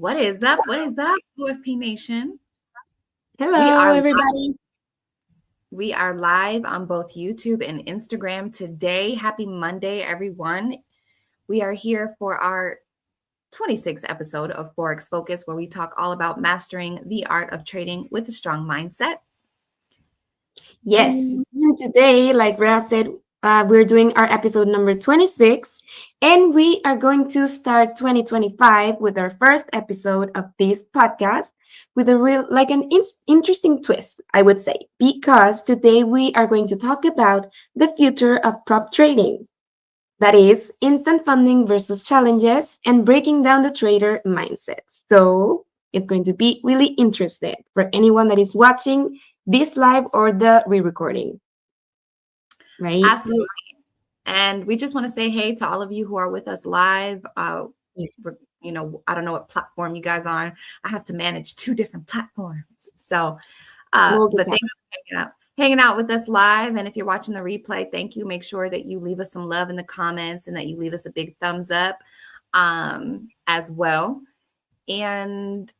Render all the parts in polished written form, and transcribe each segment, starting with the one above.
What is up? What is up, OFP Nation? We Hello, are everybody. we are live on both YouTube and Instagram today. Happy Monday, everyone. We are here for our 26th episode of Forex Focus, where we talk all about mastering the art of trading with a strong mindset. Yes, and today, like Rhea said, we're doing our episode number 26, and we are going to start 2025 with our first episode of this podcast with a real, like an interesting twist, I would say, because today we are going to talk about the future of prop trading. That is instant funding versus challenges and breaking down the trader mindset. So it's going to be really interesting for anyone that is watching this live or the re-recording. Right? Absolutely. And we just want to say hey to all of you who are with us live. I don't know what platform you guys are on. I have to manage two different platforms. So, but thanks for hanging out with us live. And if you're watching the replay, thank you. Make sure that you leave us some love in the comments and that you leave us a big thumbs up as well. And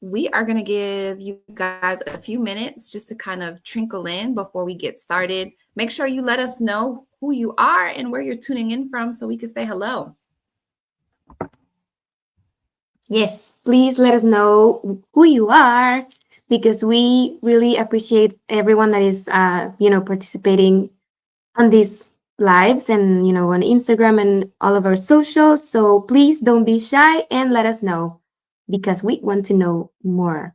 we are going to give you guys a few minutes just to kind of trickle in before we get started. Make sure you let us know who you are and where you're tuning in from so we can say hello. Yes, please let us know who you are because we really appreciate everyone that is, participating on these lives and, on Instagram and all of our socials. So please don't be shy and let us know because we want to know more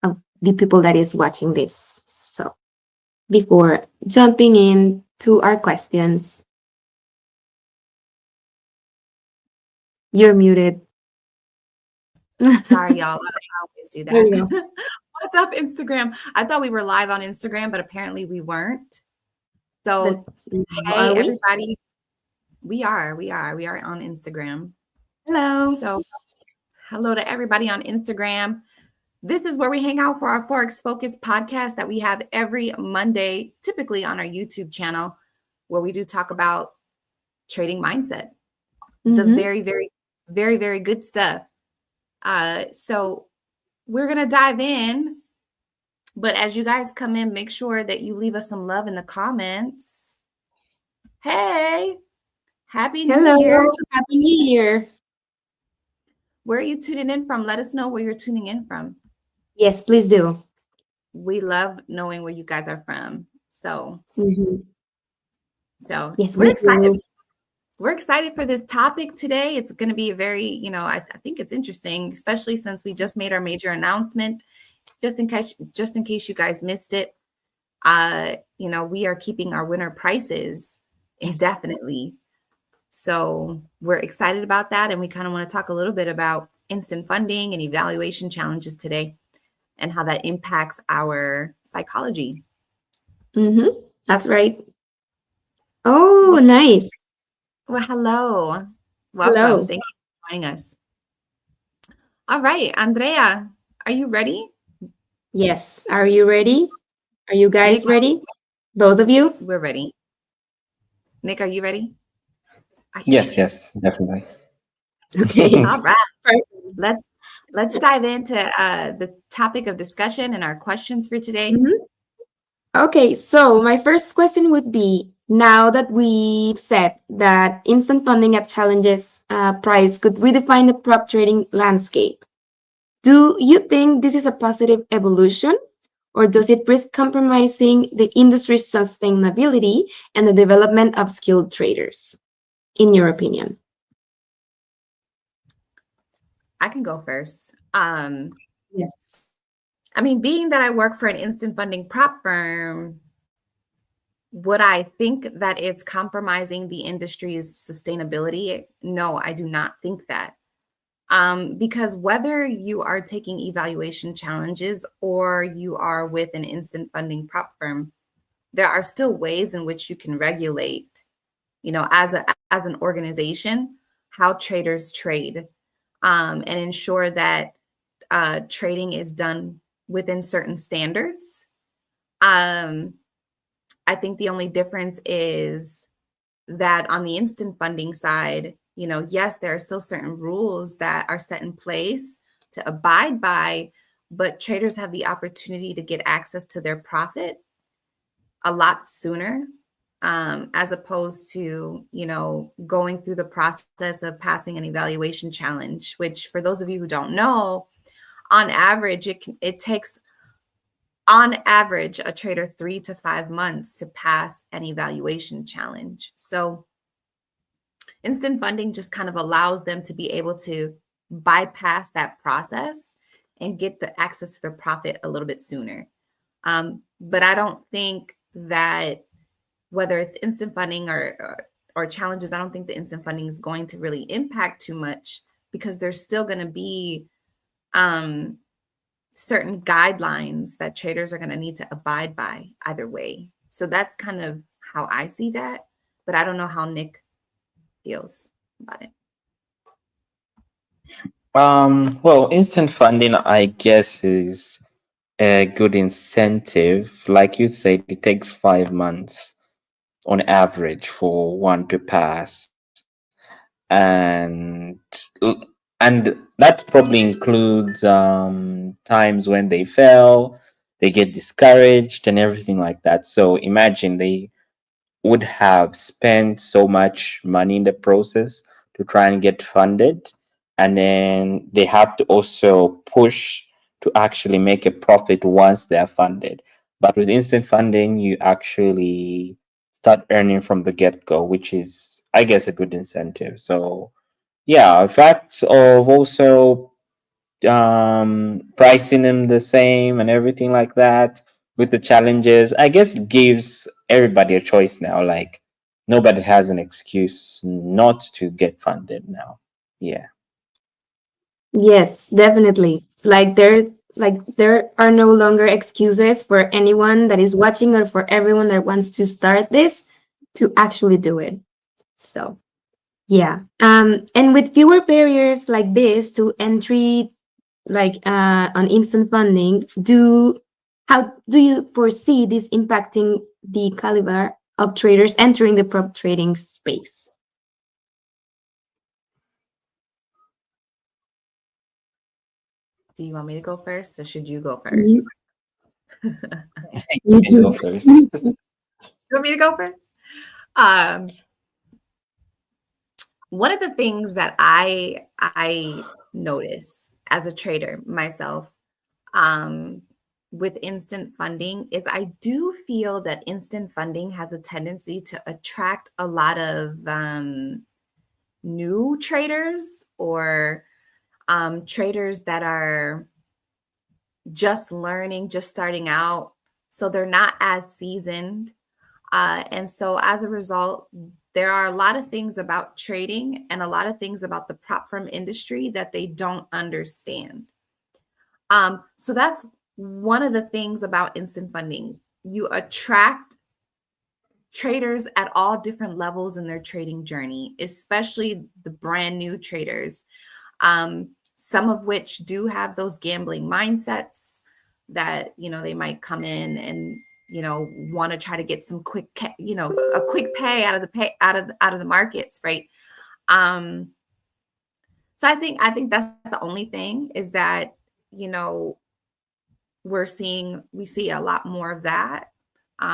of the people that is watching this. So before jumping in to our questions, you're muted. Sorry, y'all. I always do that. What's up, Instagram? I thought we were live on Instagram, but apparently we weren't. So, hey, everybody. We are on Instagram. Hello. So, hello to everybody on Instagram. This is where we hang out for our Forex Focus podcast that we have every Monday, typically on our YouTube channel, where we do talk about trading mindset, the very, very, very, very good stuff. So we're going to dive in. But as you guys come in, make sure that you leave us some love in the comments. Hey, Happy New Year. Happy New Year. Where are you tuning in from? Let us know where you're tuning in from. Yes, please do. We love knowing where you guys are from. So, yes, we're excited. We're excited for this topic today. It's going to be a very, I think it's interesting, especially since we just made our major announcement. Just in case you guys missed it, we are keeping our winner prices indefinitely. So we're excited about that. And we kind of want to talk a little bit about instant funding and evaluation challenges today and how that impacts our psychology. That's right. Oh, nice. Well, hello. Welcome. Hello. Thank you for joining us. All right, Andrea, are you ready? Yes. Are you ready? Are you guys ready? Both of you? We're ready. Nick, are you ready? Yes, definitely. Okay. All right. Let's dive into the topic of discussion and our questions for today. Okay, so my first question would be, now that we've said that instant funding at challenges price could redefine the prop trading landscape, do you think this is a positive evolution, or does it risk compromising the industry's sustainability and the development of skilled traders, in your opinion? I can go first. Yes. I mean, being that I work for an instant funding prop firm, would I think that it's compromising the industry's sustainability? No, I do not think that. Because whether you are taking evaluation challenges or you are with an instant funding prop firm, there are still ways in which you can regulate, as an organization, how traders trade, and ensure that trading is done within certain standards. I think the only difference is that on the instant funding side, yes, there are still certain rules that are set in place to abide by, but traders have the opportunity to get access to their profit a lot sooner, as opposed to, going through the process of passing an evaluation challenge, which for those of you who don't know, on average, it takes on average a trader 3 to 5 months to pass an evaluation challenge. So instant funding just kind of allows them to be able to bypass that process and get the access to their profit a little bit sooner. But I don't think that whether it's instant funding or challenges, I don't think the instant funding is going to really impact too much, because there's still going to be certain guidelines that traders are going to need to abide by either way. So that's kind of how I see that. But I don't know how Nick feels about it. Well, instant funding, I guess, is a good incentive. Like you said, it takes 5 months on average for one to pass, and and that probably includes times when they fail, they get discouraged, and everything like that. So imagine they would have spent so much money in the process to try and get funded, and then they have to also push to actually make a profit once they're funded. But with instant funding, you actually start earning from the get-go, which is, I guess, a good incentive. So yeah, facts of also pricing them the same and everything like that with the challenges, I guess it gives everybody a choice now. Like nobody has an excuse not to get funded now. Yeah. Yes, definitely. There are no longer excuses for anyone that is watching or for everyone that wants to start this to actually do it. So, yeah. And with fewer barriers like this to entry, on instant funding, how do you foresee this impacting the caliber of traders entering the prop trading space? Do you want me to go first, or should you go first? You, You can go first. You want me to go first? One of the things that I notice as a trader myself, with instant funding, is I do feel that instant funding has a tendency to attract a lot of new traders, or traders that are just learning, just starting out. So they're not as seasoned. And so as a result, there are a lot of things about trading and a lot of things about the prop firm industry that they don't understand. So that's one of the things about instant funding. You attract traders at all different levels in their trading journey, especially the brand new traders, some of which do have those gambling mindsets that, they might come in and, want to try to get some quick, a quick pay out of the markets, right? So I think that's the only thing, is that, we see a lot more of that. But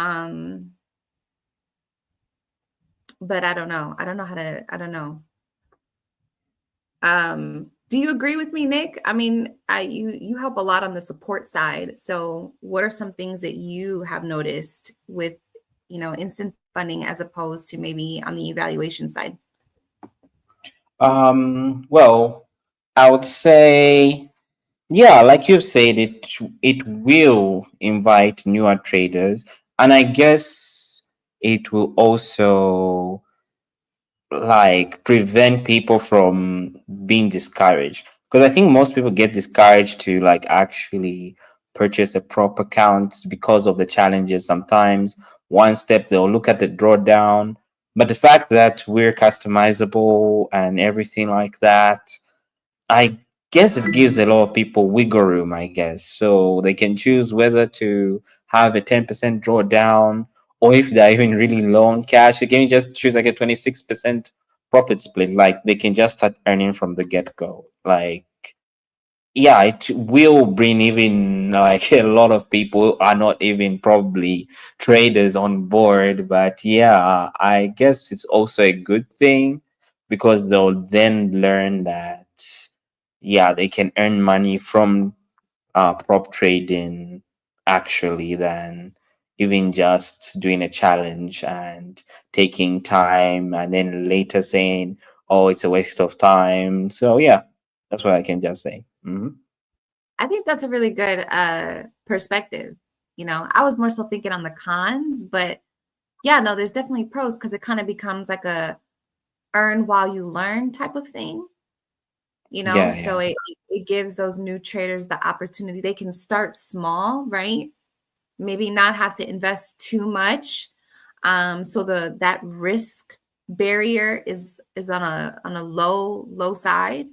I don't know. I don't know. Do you agree with me, Nick? I mean, you help a lot on the support side. So what are some things that you have noticed with, instant funding as opposed to maybe on the evaluation side? Well, I would say, yeah, like you've said, it will invite newer traders, and I guess it will also like prevent people from being discouraged, because I think most people get discouraged to like actually purchase a prop account because of the challenges. Sometimes one step they'll look at the drawdown, but the fact that we're customizable and everything like that, I guess it gives a lot of people wiggle room, I guess. So they can choose whether to have a 10% drawdown, or if they're even really low on cash, they can just choose like a 26% profit split. Like they can just start earning from the get go. Like yeah, it will bring even like a lot of people are not even probably traders on board. But yeah, I guess it's also a good thing because they'll then learn that yeah, they can earn money from prop trading actually than even just doing a challenge and taking time and then later saying, oh, it's a waste of time. So yeah, that's what I can just say. I think that's a really good perspective. I was more so thinking on the cons, but yeah, no, there's definitely pros because it kind of becomes like a earn while you learn type of thing. Yeah, So yeah. it gives those new traders the opportunity. They can start small, right? Maybe not have to invest too much. So that risk barrier is on a low side.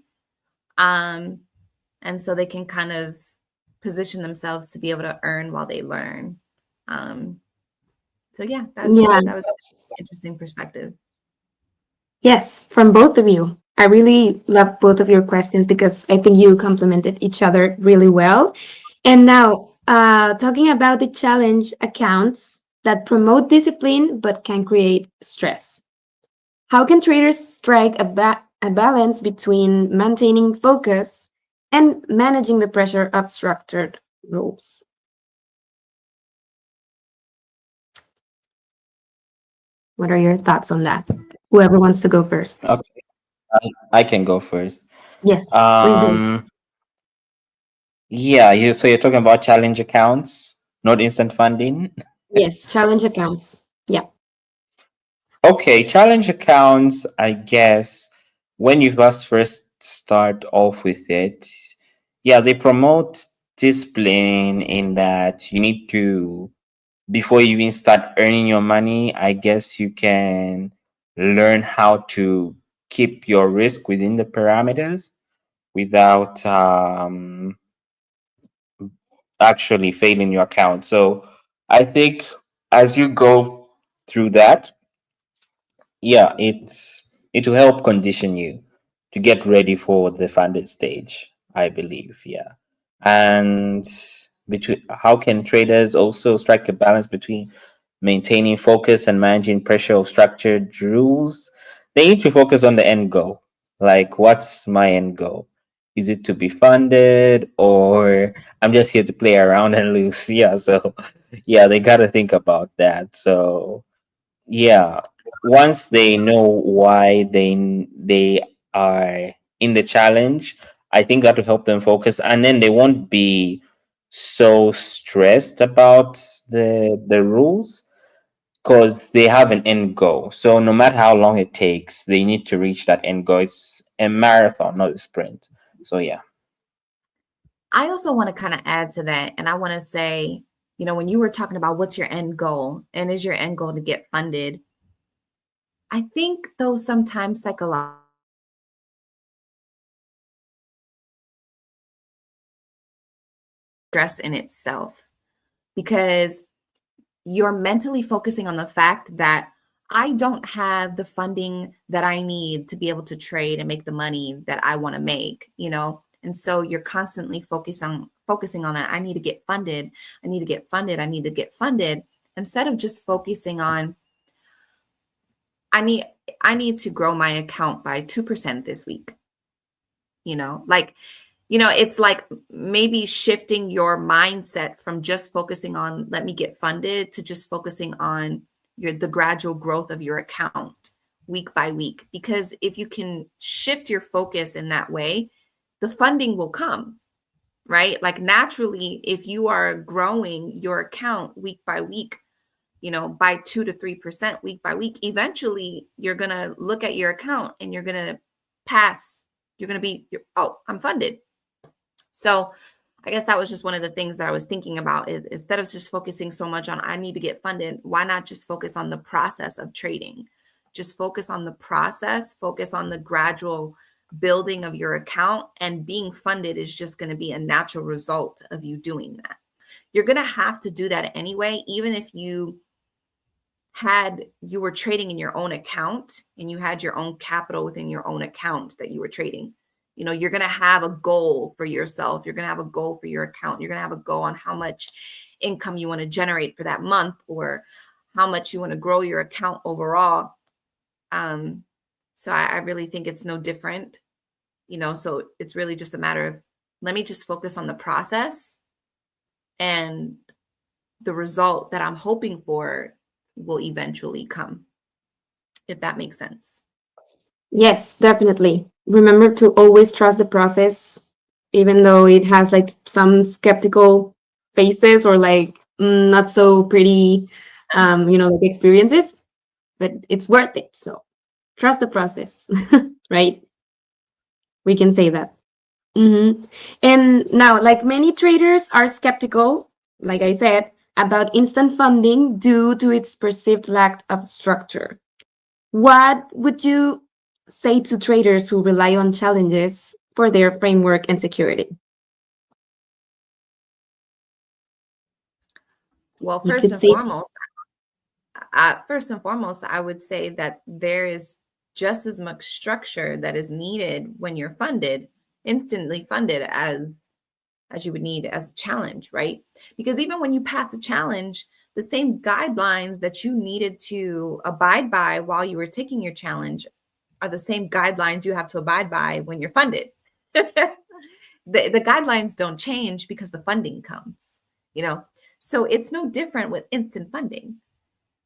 And so they can kind of position themselves to be able to earn while they learn. So yeah, that Yeah. was an interesting perspective. Yes, from both of you. I really love both of your questions because I think you complemented each other really well. And now, talking about the challenge accounts that promote discipline but can create stress. How can traders strike a balance between maintaining focus and managing the pressure of structured rules? What are your thoughts on that? Whoever wants to go first. Okay, I can go first. Yes, please do. Um, yeah, so you're talking about challenge accounts, not instant funding. Yes, challenge accounts. Yeah. Okay, challenge accounts, I guess, when you first start off with it, yeah, they promote discipline in that you need to, before you even start earning your money, I guess you can learn how to keep your risk within the parameters without actually failing your account. So I think as you go through that, yeah, it will help condition you to get ready for the funded stage, I believe. Yeah. And between how can traders also strike a balance between maintaining focus and managing pressure of structured rules? They need to focus on the end goal. Like, what's my end goal? Is it to be funded or I'm just here to play around and lose? Yeah, so yeah, they gotta think about that. So yeah, once they know why they are in the challenge, I think that will help them focus, and then they won't be so stressed about the rules because they have an end goal. So no matter how long it takes, they need to reach that end goal. It's a marathon, not a sprint. So yeah. I also want to kind of add to that, and I want to say, when you were talking about what's your end goal, and is your end goal to get funded? I think though sometimes psychological stress in itself because you're mentally focusing on the fact that I don't have the funding that I need to be able to trade and make the money that I want to make. And so you're constantly focusing on that. I need to get funded. I need to get funded. I need to get funded instead of just focusing on I need to grow my account by 2% this week. It's like maybe shifting your mindset from just focusing on let me get funded to just focusing on the gradual growth of your account week by week. Because if you can shift your focus in that way, the funding will come, right? Like naturally, if you are growing your account week by week, by 2 to 3% week by week, eventually you're going to look at your account and you're going to pass, you're going to be, oh, I'm funded. So I guess that was just one of the things that I was thinking about is instead of just focusing so much on I need to get funded, why not just focus on the process of trading? Just focus on the process, focus on the gradual building of your account, and being funded is just going to be a natural result of you doing that. You're going to have to do that anyway, even if you you were trading in your own account and you had your own capital within your own account that you were trading, you're going to have a goal for yourself. You're going to have a goal for your account. You're going to have a goal on how much income you want to generate for that month, or how much you want to grow your account overall. So I really think it's no different, so it's really just a matter of, let me just focus on the process, and the result that I'm hoping for will eventually come, if that makes sense. Yes, definitely. Remember to always trust the process, even though it has like some skeptical faces or like not so pretty, like experiences, but it's worth it. So trust the process, right? We can say that. And now, like many traders are skeptical, like I said, about instant funding due to its perceived lack of structure. What would you say to traders who rely on challenges for their framework and security? Well, You could say, first and foremost, I would say that there is just as much structure that is needed when you're instantly funded, as you would need as a challenge, right? Because even when you pass a challenge, the same guidelines that you needed to abide by while you were taking your challenge are the same guidelines you have to abide by when you're funded. the guidelines don't change because the funding comes, So it's no different with instant funding.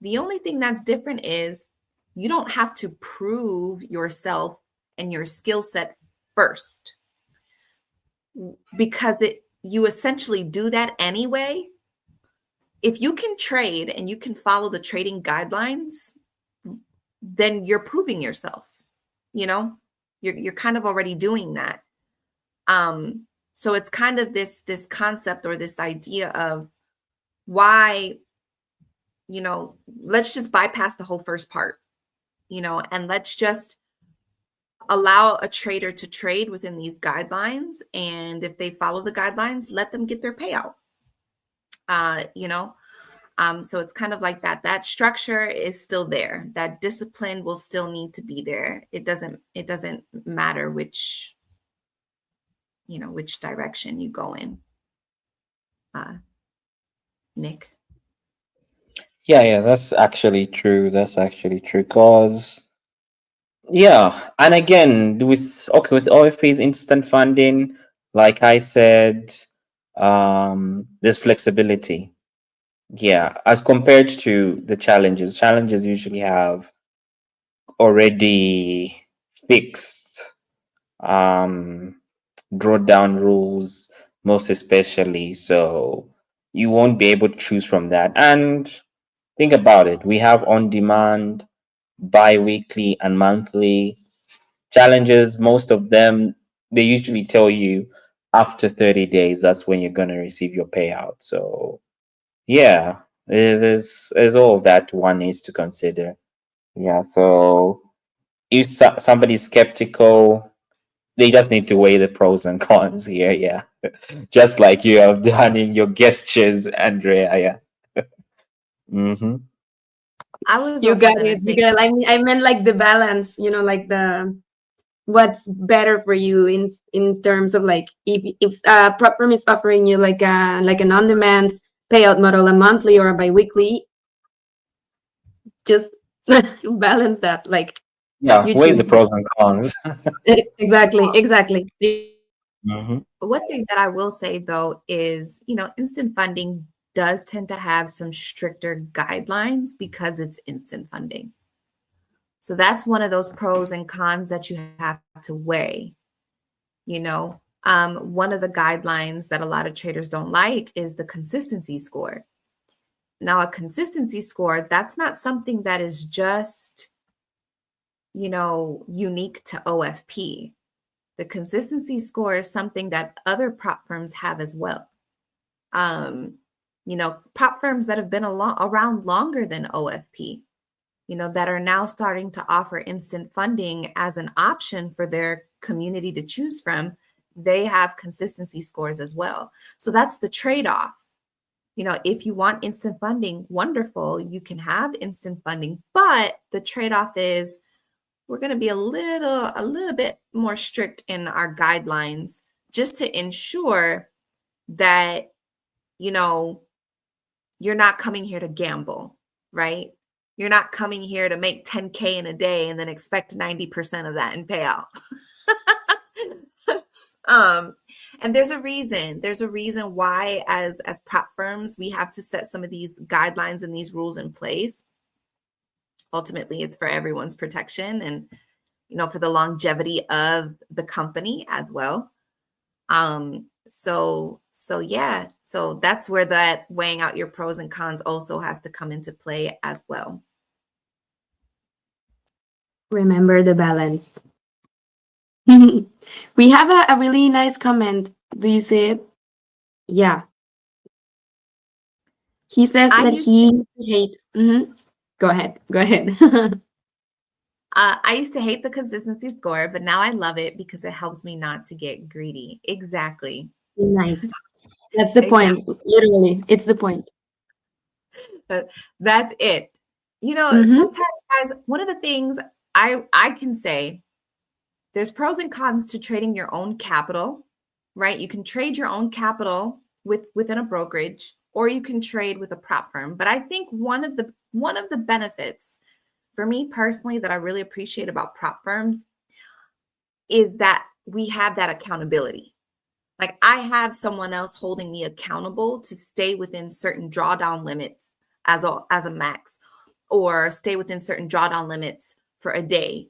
The only thing that's different is you don't have to prove yourself and your skill set first, because you essentially do that anyway. If you can trade and you can follow the trading guidelines, then you're proving yourself. You're kind of already doing that. So it's kind of this concept or this idea of why, let's just bypass the whole first part, and let's just allow a trader to trade within these guidelines. And if they follow the guidelines, let them get their payout. So it's kind of like that structure is still there. That discipline will still need to be there. It doesn't matter which direction you go in. Nick. Yeah, that's actually true. Because yeah, and again, with OFP's instant funding, like I said, there's flexibility. Yeah, as compared to the challenges. Challenges usually have already fixed draw down rules, most especially. So you won't be able to choose from that. And think about it. We have on demand, bi-weekly and monthly challenges. Most of them, they usually tell you after 30 days, that's when you're going to receive your payout. So yeah, there's all of that one needs to consider. Yeah. So if somebody's skeptical, they just need to weigh the pros and cons here. Yeah. Just like you have done in your gestures, Andrea. Yeah. Mm-hmm. I was you also got going to it. say, I meant like the balance, like the what's better for you in terms of like if a platform is offering you like an on-demand payout model, a monthly or a bi-weekly, just balance that, like Yeah. you Weigh the choose. pros and cons. Exactly. Mm-hmm. one thing that I will say though is, instant funding does tend to have some stricter guidelines because it's instant funding. So that's one of those pros and cons that you have to weigh. One of the guidelines that a lot of traders don't like is the consistency score. Now, a consistency score, that's not something that is just, unique to OFP. The consistency score is something that other prop firms have as well. Prop firms that have been around longer than OFP, that are now starting to offer instant funding as an option for their community to choose from, they have consistency scores as well. So that's the trade-off. if you want instant funding, wonderful, you can have instant funding, but the trade-off is we're going to be a little bit more strict in our guidelines just to ensure that, you're not coming here to gamble, right? You're not coming here to make 10K in a day and then expect 90% of that in payout. And there's a reason. There's a reason why, as prop firms, we have to set some of these guidelines and these rules in place. Ultimately, it's for everyone's protection and, for the longevity of the company as well. So yeah, so that's where that weighing out your pros and cons also has to come into play as well. Remember the balance. We have a really nice comment. Do you see it? Yeah. He says I that used he hate. Go ahead. Go ahead. I used to hate the consistency score, but now I love it because it helps me not to get greedy. Exactly. Nice. That's the point. Literally, it's the point. That's it. Sometimes, guys, one of the things I can say, there's pros and cons to trading your own capital, right? You can trade your own capital within a brokerage, or you can trade with a prop firm. But I think one of the benefits for me personally that I really appreciate about prop firms is that we have that accountability. Like, I have someone else holding me accountable to stay within certain drawdown limits as a max, or stay within certain drawdown limits for a day.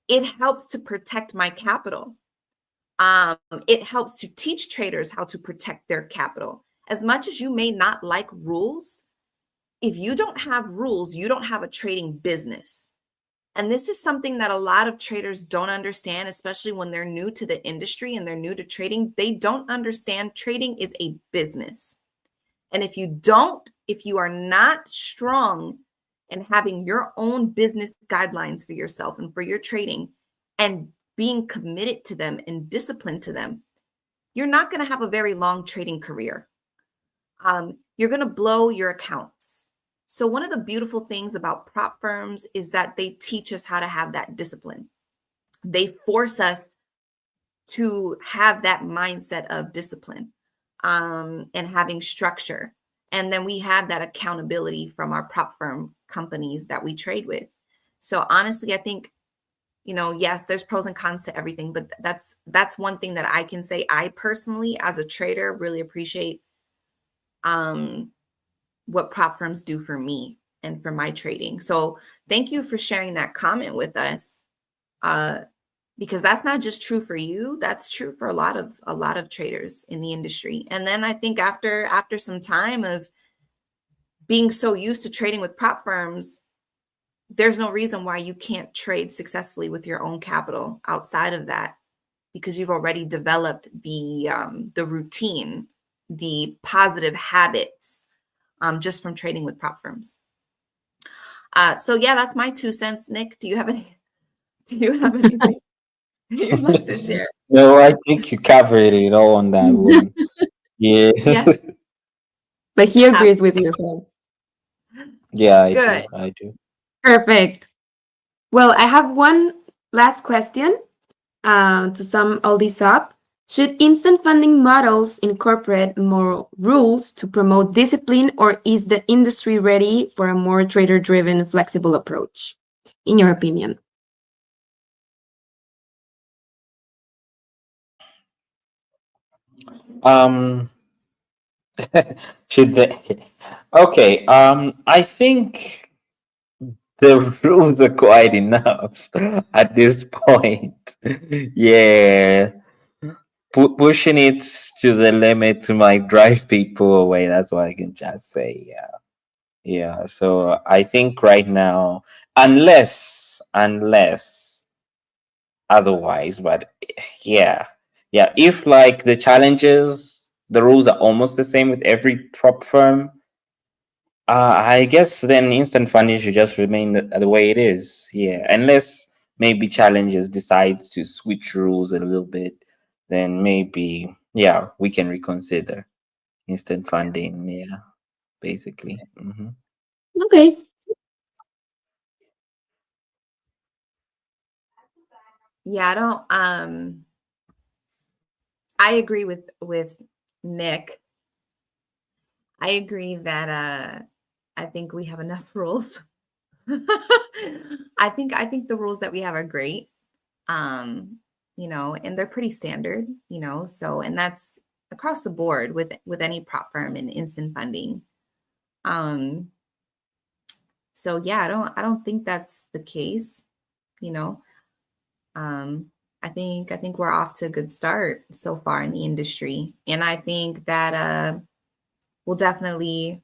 It helps to protect my capital. It helps to teach traders how to protect their capital. As much as you may not like rules, if you don't have rules, you don't have a trading business. And this is something that a lot of traders don't understand, especially when they're new to the industry and they're new to trading. They don't understand trading is a business. And if you are not strong in having your own business guidelines for yourself and for your trading and being committed to them and disciplined to them, you're not going to have a very long trading career. You're going to blow your accounts. So one of the beautiful things about prop firms is that they teach us how to have that discipline. They force us to have that mindset of discipline and having structure. And then we have that accountability from our prop firm companies that we trade with. So honestly, I think, yes, there's pros and cons to everything, but that's one thing that I can say I personally, as a trader, really appreciate what prop firms do for me and for my trading. So thank you for sharing that comment with us, because that's not just true for you. That's true for a lot of traders in the industry. And then I think after some time of being so used to trading with prop firms, there's no reason why you can't trade successfully with your own capital outside of that, because you've already developed the routine, the positive habits, just from trading with prop firms. So yeah, that's my 2 cents. Nick, do you have anything you'd like to share? No, I think you covered it all on that one. Yeah. Yeah. But he agrees with you, so. Yeah, I Good. do. Perfect. Well, I have one last question to sum all this up. Should instant funding models incorporate more rules to promote discipline, or is the industry ready for a more trader-driven, flexible approach, in your opinion? Should they? Okay. I think the rules are quite enough at this point. Yeah. Pushing it to the limit might drive people away. That's what I can just say. Yeah. Yeah. So I think right now, unless otherwise, but yeah. Yeah. If like the challenges, the rules are almost the same with every prop firm, I guess then instant funding should just remain the way it is. Yeah, unless maybe challenges decides to switch rules a little bit, then maybe yeah we can reconsider. instant funding. Yeah, basically. Okay. Yeah, I don't I agree with Nick. I agree that I think we have enough rules. I think the rules that we have are great. Um, and they're pretty standard, so and that's across the board with any prop firm and instant funding. Um, so yeah, I don't think that's the case, you know. Um, I think we're off to a good start so far in the industry. And I think that we'll definitely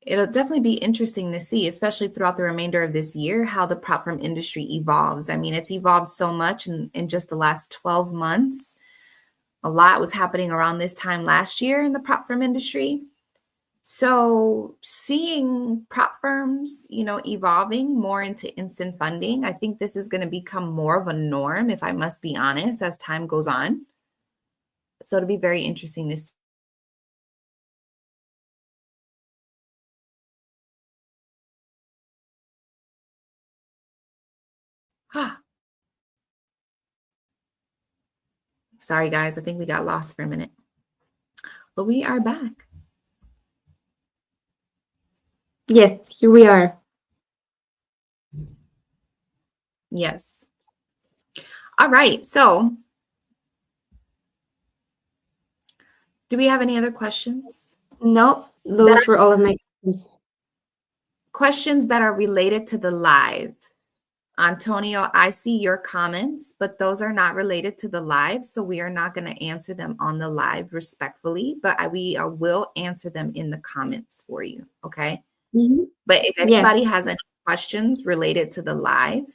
it'll definitely be interesting to see, especially throughout the remainder of this year, how the prop firm industry evolves. I mean, it's evolved so much in just the last 12 months. A lot was happening around this time last year in the prop firm industry. So seeing prop firms, evolving more into instant funding, I think this is going to become more of a norm, if I must be honest, as time goes on. So it'll be very interesting to see. Ah, sorry, guys. I think we got lost for a minute, but we are back. Yes, here we are. Yes. All right. So do we have any other questions? No, those were all of my questions. Questions that are related to the live. Antonio, I see your comments, but those are not related to the live, so we are not going to answer them on the live respectfully, but we will answer them in the comments for you, okay? Mhm. But if Yes. anybody has any questions related to the live,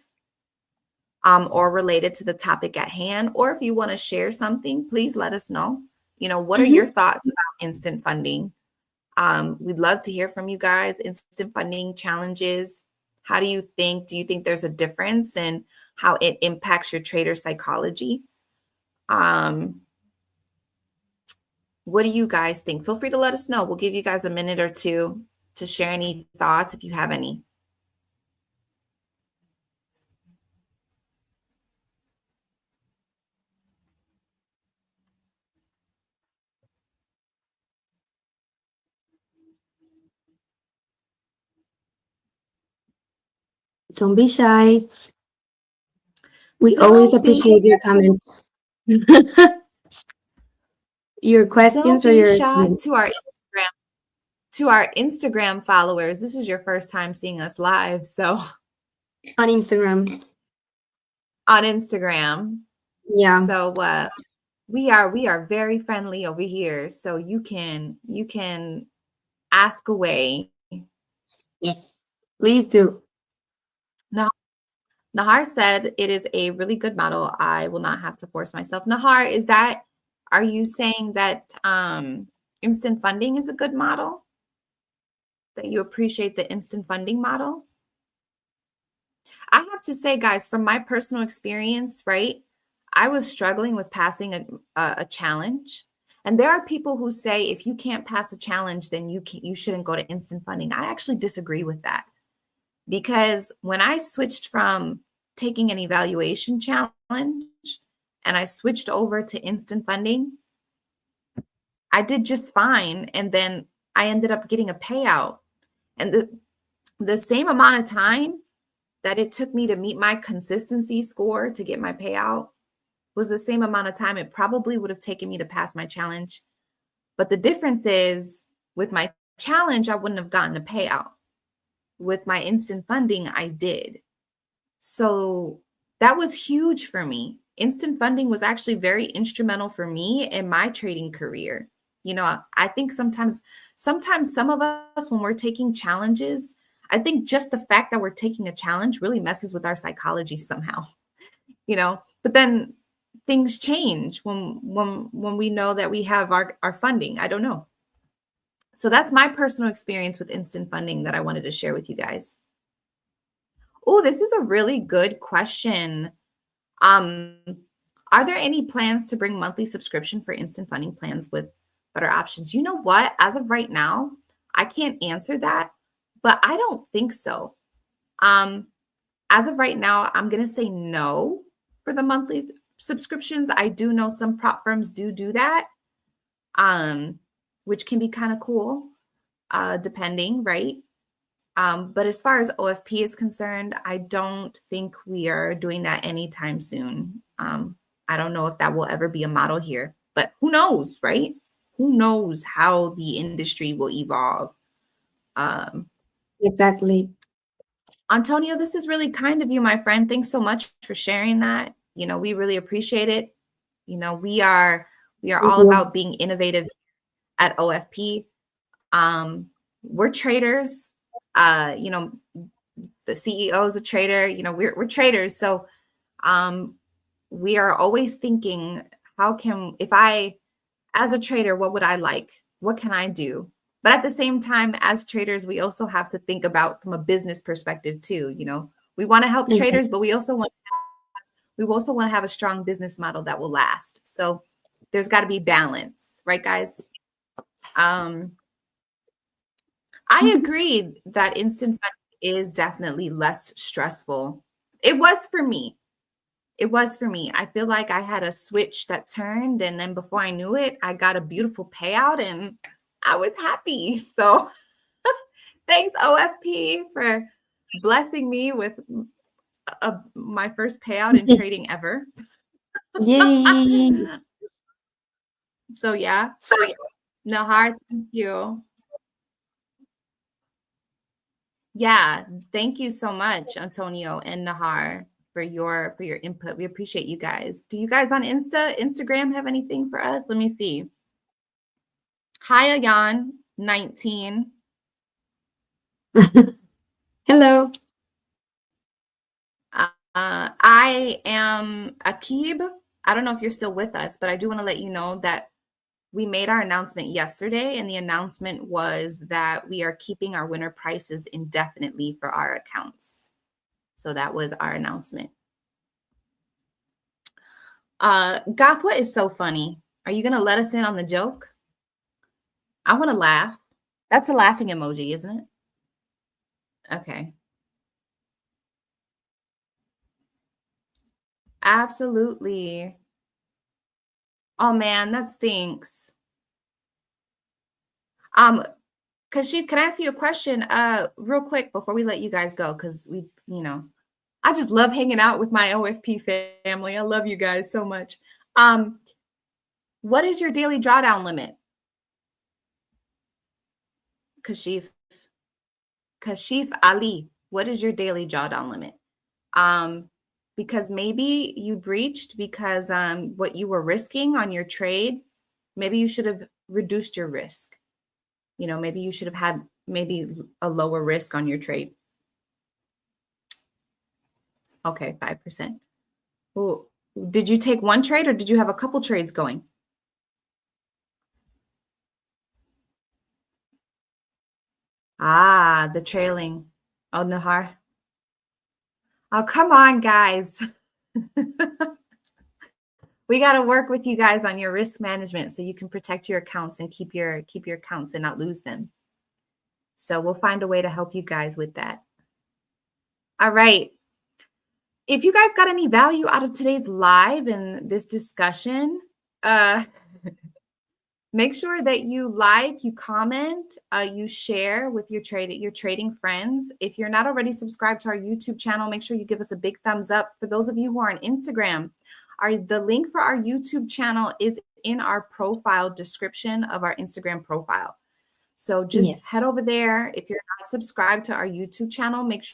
or related to the topic at hand, or if you want to share something, please let us know. What are your thoughts about instant funding? We'd love to hear from you guys. Instant funding challenges. How do you think there's a difference in how it impacts your trader psychology? What do you guys think? Feel free to let us know. We'll give you guys a minute or two to share any thoughts if you have any. Don't be shy. We Don't always be- appreciate your comments. Your questions Don't or be your shy comments. to our Instagram followers. This is your first time seeing us live, so On Instagram. on Instagram. Yeah. So we are very friendly over here, so you can ask away. Yes. Please do. Nahar said it is a really good model. I will not have to force myself. Nahar, are you saying that instant funding is a good model? That you appreciate the instant funding model? I have to say, guys, from my personal experience, right? I was struggling with passing a challenge. And there are people who say if you can't pass a challenge, then you shouldn't go to instant funding. I actually disagree with that. Because when I switched from taking an evaluation challenge and I switched over to instant funding, I did just fine. And then I ended up getting a payout. And the same amount of time that it took me to meet my consistency score to get my payout was the same amount of time it probably would have taken me to pass my challenge. But the difference is with my challenge, I wouldn't have gotten a payout. With my instant funding, I did. So that was huge for me. Instant funding was actually very instrumental for me in my trading career. I think sometimes some of us, when we're taking challenges, I think just the fact that we're taking a challenge really messes with our psychology somehow, but then things change when we know that we have our funding. I don't know. So that's my personal experience with instant funding that I wanted to share with you guys. Oh, this is a really good question. Are there any plans to bring monthly subscription for instant funding plans with better options? You know what? As of right now, I can't answer that, but I don't think so. Um, as of right now, I'm going to say no for the monthly subscriptions. I do know some prop firms do that, which can be kind of cool, depending, right? But as far as OFP is concerned, I don't think we are doing that anytime soon. I don't know if that will ever be a model here, but who knows, right? Who knows how the industry will evolve? Um, Exactly. Antonio, this is really kind of you, my friend. Thanks so much for sharing that. We really appreciate it. We are Thank all you. about being innovative at OFP. We're traders. The CEO is a trader. We're traders. So we are always thinking, as a trader, what would I like? What can I do? But at the same time, as traders, we also have to think about from a business perspective too. We want to help Exactly. traders, but we also want to have a strong business model that will last. So there's got to be balance, right, guys? I agree that instant funding is definitely less stressful. It was for me. I feel like I had a switch that turned, and then before I knew it, I got a beautiful payout and I was happy. So thanks, OFP, for blessing me with my first payout in trading ever. Yay. So yeah, So Nahar, thank you. Yeah, thank you so much, Antonio and Nahar, for your input. We appreciate you guys. Do you guys on Instagram have anything for us? Let me see. Hi, Ayan, 19. Hello. I am Akib. I don't know if you're still with us, but I do want to let you know that we made our announcement yesterday, and the announcement was that we are keeping our winner prices indefinitely for our accounts. So that was our announcement. Goth, what is so funny? Are you going to let us in on the joke? I want to laugh. That's a laughing emoji, isn't it? Okay. Absolutely. Oh man, that stinks. Kashif, can I ask you a question real quick before we let you guys go? Because I just love hanging out with my OFP family. I love you guys so much. What is your daily drawdown limit? Kashif Ali, what is your daily drawdown limit? Because maybe you breached because what you were risking on your trade, maybe you should have reduced your risk. Maybe you should have had maybe a lower risk on your trade. Okay, 5%. Well, did you take one trade or did you have a couple trades going? The trailing. Oh, Nahar. Oh, come on, guys. We got to work with you guys on your risk management so you can protect your accounts and keep your accounts and not lose them. So we'll find a way to help you guys with that. All right. If you guys got any value out of today's live and this discussion, make sure that you like, you comment, you share with your trading friends. If you're not already subscribed to our YouTube channel, make sure you give us a big thumbs up. For those of you who are on Instagram, the link for our YouTube channel is in our profile description of our Instagram profile. So just head over there. If you're not subscribed to our YouTube channel, make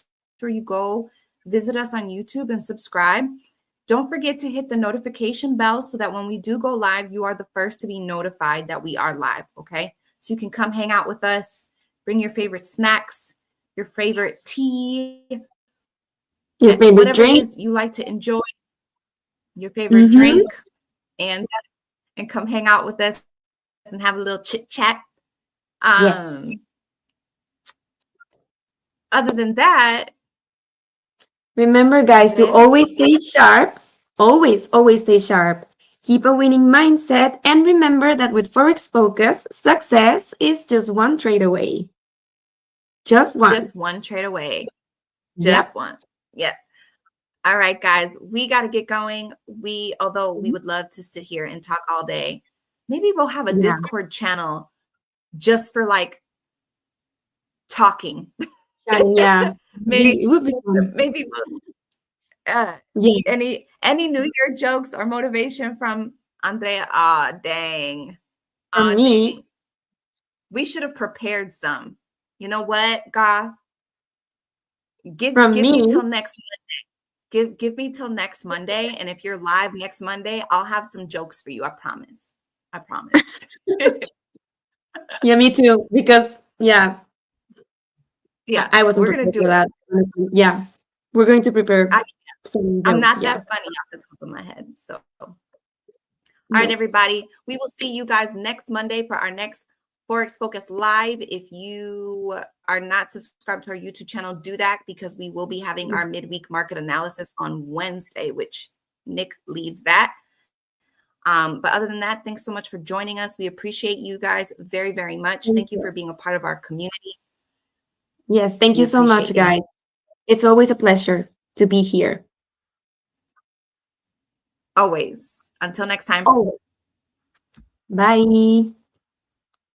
sure you go visit us on YouTube and subscribe. Don't forget to hit the notification bell so that when we do go live, you are the first to be notified that we are live, okay? So you can come hang out with us, bring your favorite snacks, your favorite tea, Your favorite whatever drink? it is you like to enjoy, your favorite drink, and come hang out with us and have a little chit chat. Yes. Other than that, remember, guys, to always stay sharp. Always stay sharp. Keep a winning mindset and remember that with Forex Focus, success is just one trade away. Just one. Just one trade away. Yep. Just one. Yeah. All right, guys, we got to get going. Although we would love to sit here and talk all day, maybe we'll have a Yeah. Discord channel just for like talking. Yeah. Maybe, It would be fun. maybe Yeah. any New Year jokes or motivation from Andrea? Ah, dang. From Ah, me. dang. We should have prepared some. You know what, Goth? Give From me me. till next Monday. Give me till next Monday, and if you're live next Monday, I'll have some jokes for you. I promise. I promise. Yeah, me too. Because Yeah, I wasn't we're gonna prepared do for it. that. Yeah. We're going to prepare I- some I'm jokes. not Yeah. that funny off the top of my head. So, all right, No. everybody. We will see you guys next Monday for our next Forex Focus Live. If you are not subscribed to our YouTube channel, do that because we will be having our midweek market analysis on Wednesday, which Nick leads that. But other than that, thanks so much for joining us. We appreciate you guys very, very much. Thank you for being a part of our community. Yes, thank We you so much, appreciate you. guys. It's always a pleasure to be here. Always. Until next time. Oh. Bye.